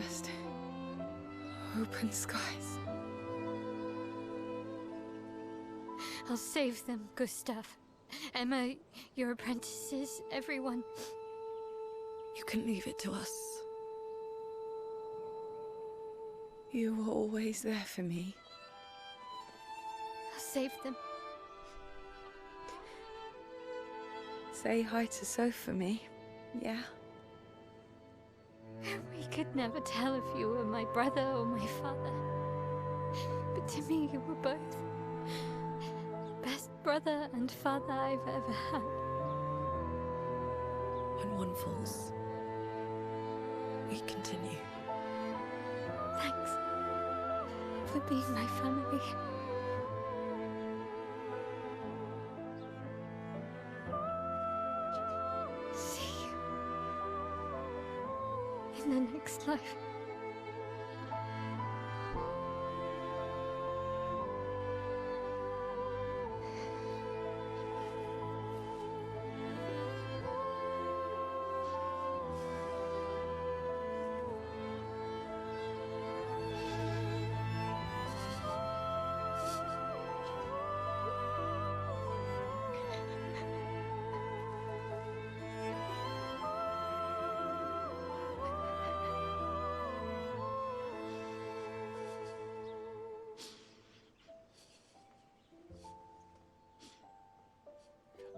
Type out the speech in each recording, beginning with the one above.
Just open skies. I'll save them, Gustav. Emma, your apprentices, everyone. You can leave it to us. You were always there for me. I'll save them. Say hi to Soph for me, yeah? We could never tell if you were my brother or my father. But to me, you were both. The best brother and father I've ever had. When one falls, we continue. Thanks for being my family. See you in the next life.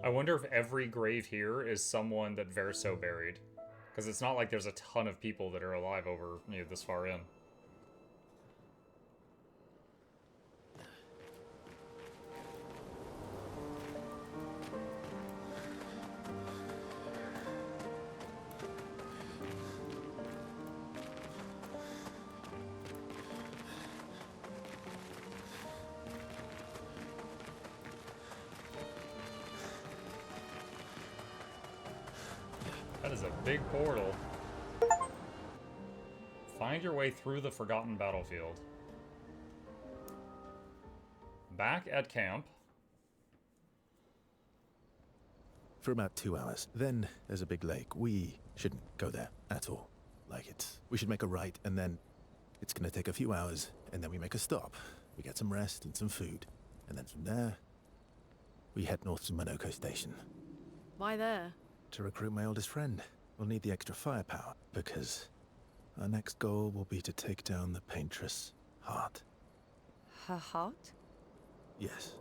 I wonder if every grave here is someone that Verso buried. Because it's not like there's a ton of people that are alive over, you know, this far in. That is a big portal. Find your way through the forgotten battlefield. Back at camp. For about 2 hours. Then there's a big lake. We shouldn't go there at all. We should make a right, and then it's gonna take a few hours, and then we make a stop. We get some rest and some food. And then from there, we head north to Monoko Station. Why there? To recruit my oldest friend. We'll need the extra firepower, because our next goal will be to take down the Paintress' heart. Her heart? Yes.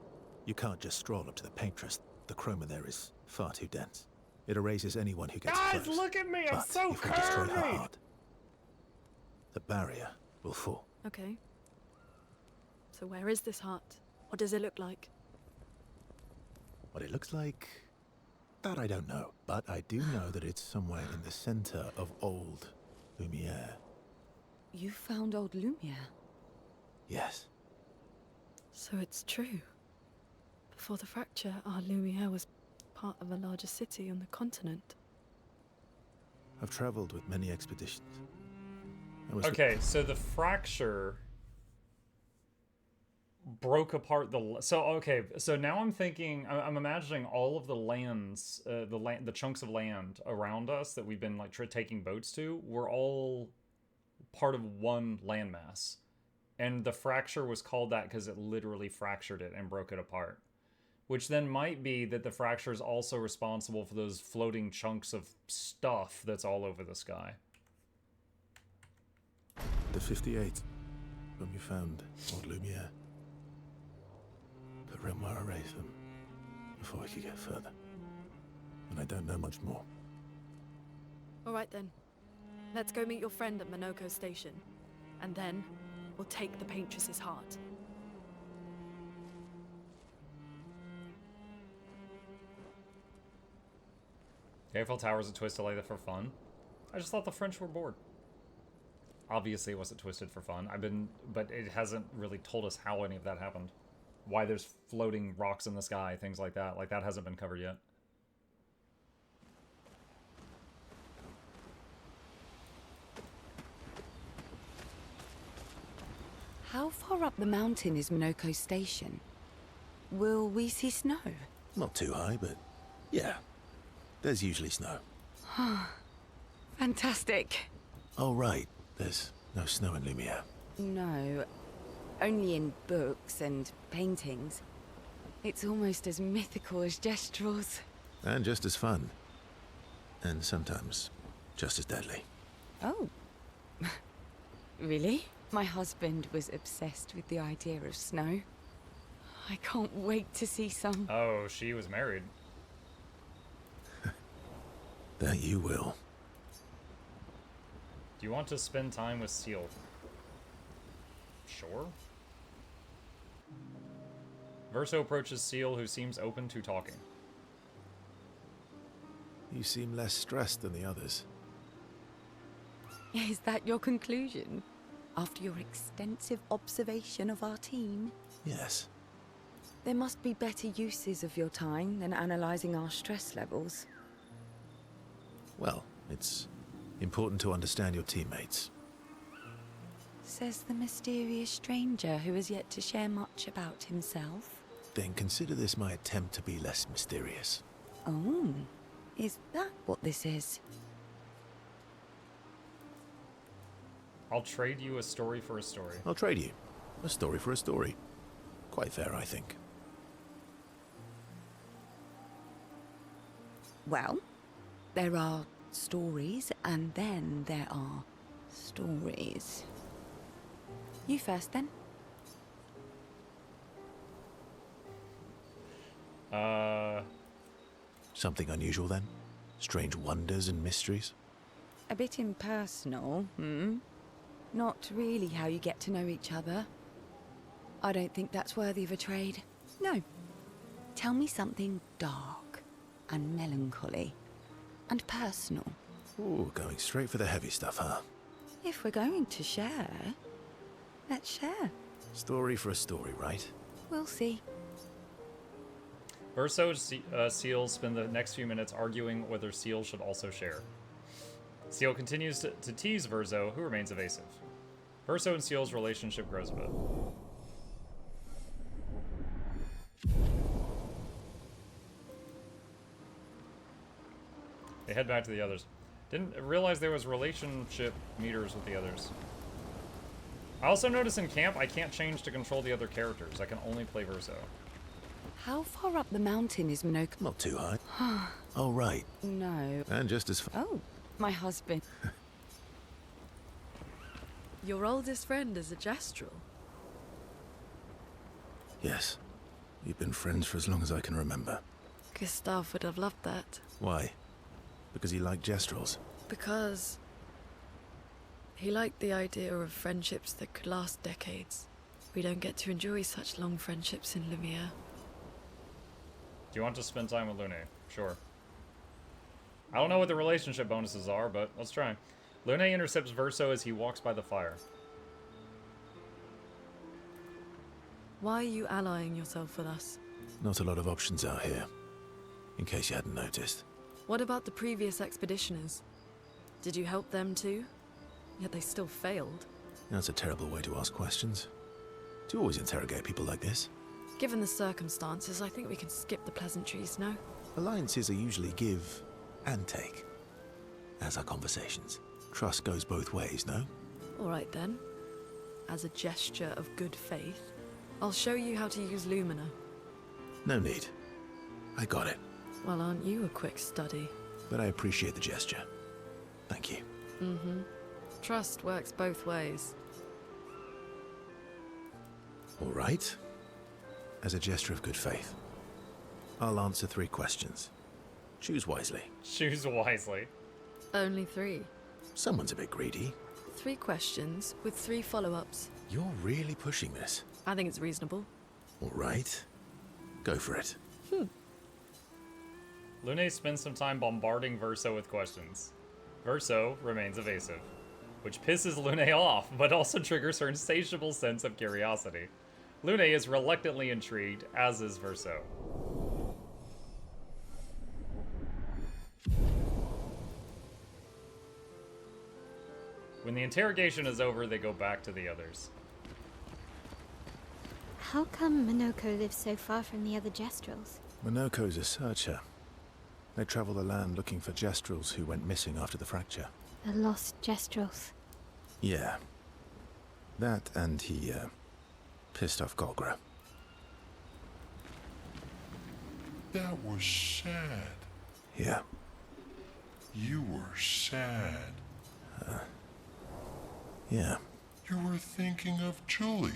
You can't just stroll up to the Paintress. The chroma there is far too dense. It erases anyone who gets Guys, close. look at me! I'm But so if we destroy her curvy! heart, the barrier will fall. Okay. So where is this heart? What does it look like? What it looks like, that I don't know. But I do know that it's somewhere in the center of old Lumiere. You found old Lumiere? Yes. So it's true. Before the fracture, our Lumiere was part of a larger city on the continent. I've traveled with many expeditions. Okay, so the fracture broke apart the... So now I'm thinking... I'm imagining all of the lands, the chunks of land around us that we've been, like, taking boats to, were all part of one landmass. And the fracture was called that because it literally fractured it and broke it apart. Which then might be that the fracture is also responsible for those floating chunks of stuff that's all over the sky. The 58, when we found old Lumiere. But Renoir erased them before we could get further. And I don't know much more. All right then. Let's go meet your friend at Monoko Station. And then we'll take the Paintress's heart. The Eiffel Tower's a twisted like that for fun. I just thought the French were bored. Obviously it wasn't twisted for fun. But it hasn't really told us how any of that happened. Why there's floating rocks in the sky, things like that. Like, that hasn't been covered yet. How far up the mountain is Monoko Station? Will we see snow? Not too high, but yeah. There's usually snow. Fantastic. Oh, right. There's no snow in Lumiere. No, only in books and paintings. It's almost as mythical as Gestrels. And just as fun. And sometimes just as deadly. Oh. Really? My husband was obsessed with the idea of snow. I can't wait to see some. Oh, she was married. That you will. Do you want to spend time with Seal? Sure. Verso approaches Seal, who seems open to talking. You seem less stressed than the others. Is that your conclusion? After your extensive observation of our team? Yes. There must be better uses of your time than analysing our stress levels. Well, it's important to understand your teammates. Says the mysterious stranger who has yet to share much about himself. Then consider this my attempt to be less mysterious. Oh, is that what this is? I'll trade you a story for a story. I'll trade you. A story for a story. Quite fair, I think. Well, there are stories, and then there are stories. You first, then. Something unusual, then? Strange wonders and mysteries? A bit impersonal, Not really how you get to know each other. I don't think that's worthy of a trade. No. Tell me something dark and melancholy and personal. Ooh, going straight for the heavy stuff, huh? If we're going to share, let's share. Story for a story, right? We'll see. Verso and Seal spend the next few minutes arguing whether Seal should also share. Seal continues to tease Verso, who remains evasive. Verso and Seal's relationship grows a bit. They head back to the others. Didn't realize there was relationship meters with the others. I also noticed in camp I can't change to control the other characters. I can only play Verso. How far up the mountain is Minoko? Not too high. Oh, right. No. And just as Oh, my husband. Your oldest friend is a Gestrel. Yes. You've been friends for as long as I can remember. Gustav would have loved that. Why? Because he liked Gestrels. Because he liked the idea of friendships that could last decades. We don't get to enjoy such long friendships in Lumiere. Do you want to spend time with Lune? Sure. I don't know what the relationship bonuses are, but let's try. Lune intercepts Verso as he walks by the fire. Why are you allying yourself with us? Not a lot of options out here, in case you hadn't noticed. What about the previous expeditioners? Did you help them too? Yet they still failed. That's a terrible way to ask questions. Do you always interrogate people like this? Given the circumstances, I think we can skip the pleasantries, no? Alliances are usually give and take, as are conversations. Trust goes both ways, no? Alright then. As a gesture of good faith, I'll show you how to use Lumina. No need. I got it. Well, aren't you a quick study? But I appreciate the gesture. Thank you. Trust works both ways. All right. As a gesture of good faith, I'll answer 3 questions. Choose wisely. Choose wisely. Only 3. Someone's a bit greedy. 3 questions with 3 follow-ups. You're really pushing this. I think it's reasonable. All right. Go for it. Lune spends some time bombarding Verso with questions. Verso remains evasive, which pisses Lune off, but also triggers her insatiable sense of curiosity. Lune is reluctantly intrigued, as is Verso. When the interrogation is over, they go back to the others. How come Minoko lives so far from the other Gestrels? Minoko's a searcher. They travel the land looking for Gestrels who went missing after the fracture. The lost Gestrels. Yeah. That and he, pissed off Golgra. That was sad. Yeah. You were sad. Yeah. You were thinking of Julie.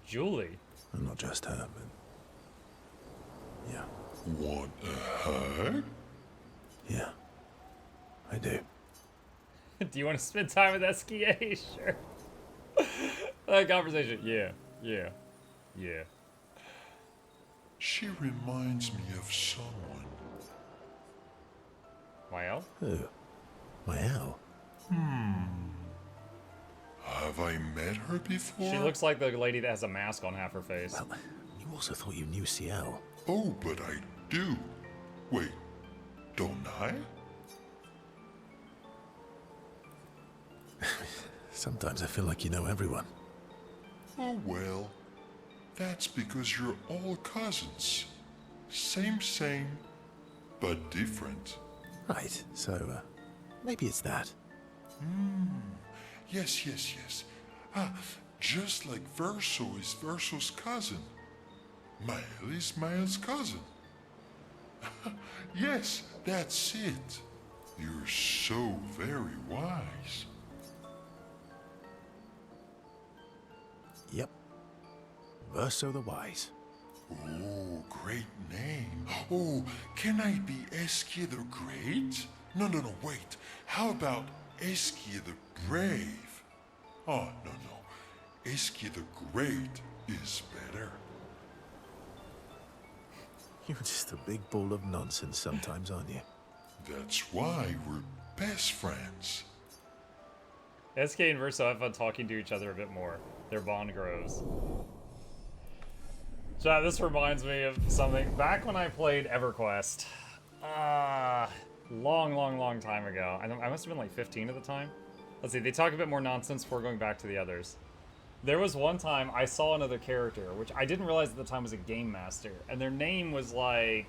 Julie? And not just her, but... Yeah. Want a hug? Yeah. I do. Do you want to spend time with SKA? Sure. That conversation. Yeah. Yeah. Yeah. She reminds me of someone. Mael? Who? Mael? Have I met her before? She looks like the lady that has a mask on half her face. Well, you also thought you knew CL. Oh, but I do. Wait, don't I? Sometimes I feel like you know everyone. Oh well, that's because you're all cousins. Same, but different. Right, so, maybe it's that. Yes. Ah, just like Verso is Verso's cousin. Mael is Mael's cousin. Yes, that's it. You're so very wise. Yep. Verso the Wise. Oh, great name. Oh, can I be Eskia the Great? No, wait. How about Eskia the Brave? Oh, no. Eskia the Great is better. You're just a big ball of nonsense sometimes, aren't you? That's why we're best friends. SK and Verso have fun talking to each other a bit more. Their bond grows. So this reminds me of something. Back when I played EverQuest, long time ago. I must have been like 15 at the time. Let's see, they talk a bit more nonsense before going back to the others. There was one time I saw another character, which I didn't realize at the time was a game master, and their name was like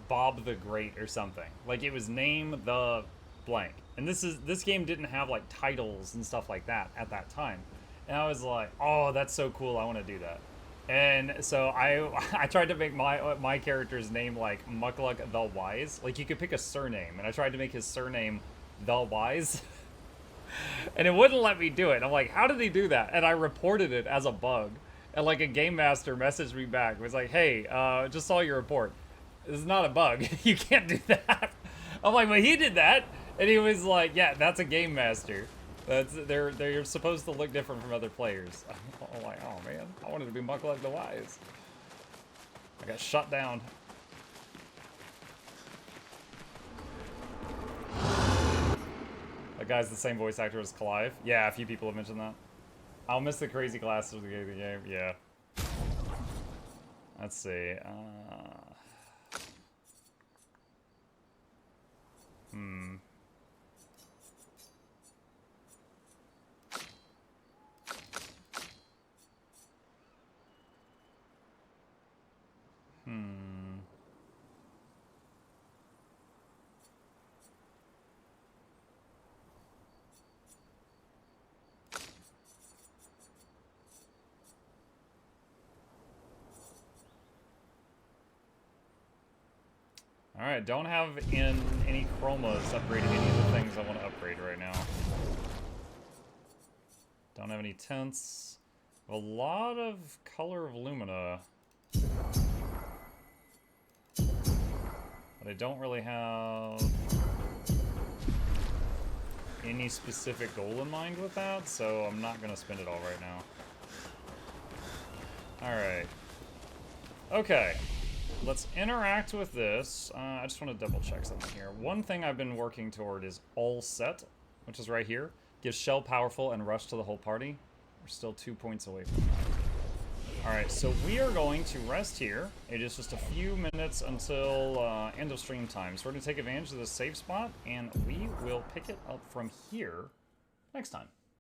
Bob the Great or something. Like it was name the blank. And this game didn't have like titles and stuff like that at that time. And I was like, oh, that's so cool, I want to do that. And so I tried to make my character's name like Mukluk the Wise. Like you could pick a surname, and I tried to make his surname the Wise. And it wouldn't let me do it. I'm like, how did he do that? And I reported it as a bug. And like a game master messaged me back. It was like, hey, just saw your report. This is not a bug. You can't do that. I'm like, well, he did that. And he was like, yeah, that's a game master. They're supposed to look different from other players. I'm like, oh man, I wanted to be Mukluk the Wise. I got shut down. That guy's the same voice actor as Clive. Yeah, a few people have mentioned that. I'll miss the crazy glasses of the game. Yeah. Let's see. Alright, don't have in any chromas upgrading any of the things I want to upgrade right now. Don't have any tints. A lot of color of lumina. But I don't really have any specific goal in mind with that, so I'm not going to spend it all right now. Alright. Okay. Let's interact with this. I just want to double check something here. One thing I've been working toward is all set, which is right here. Gives Shell powerful and rush to the whole party. We're still 2 points away from that. Alright, so we are going to rest here. It is just a few minutes until end of stream time. So we're going to take advantage of this save spot, and we will pick it up from here next time.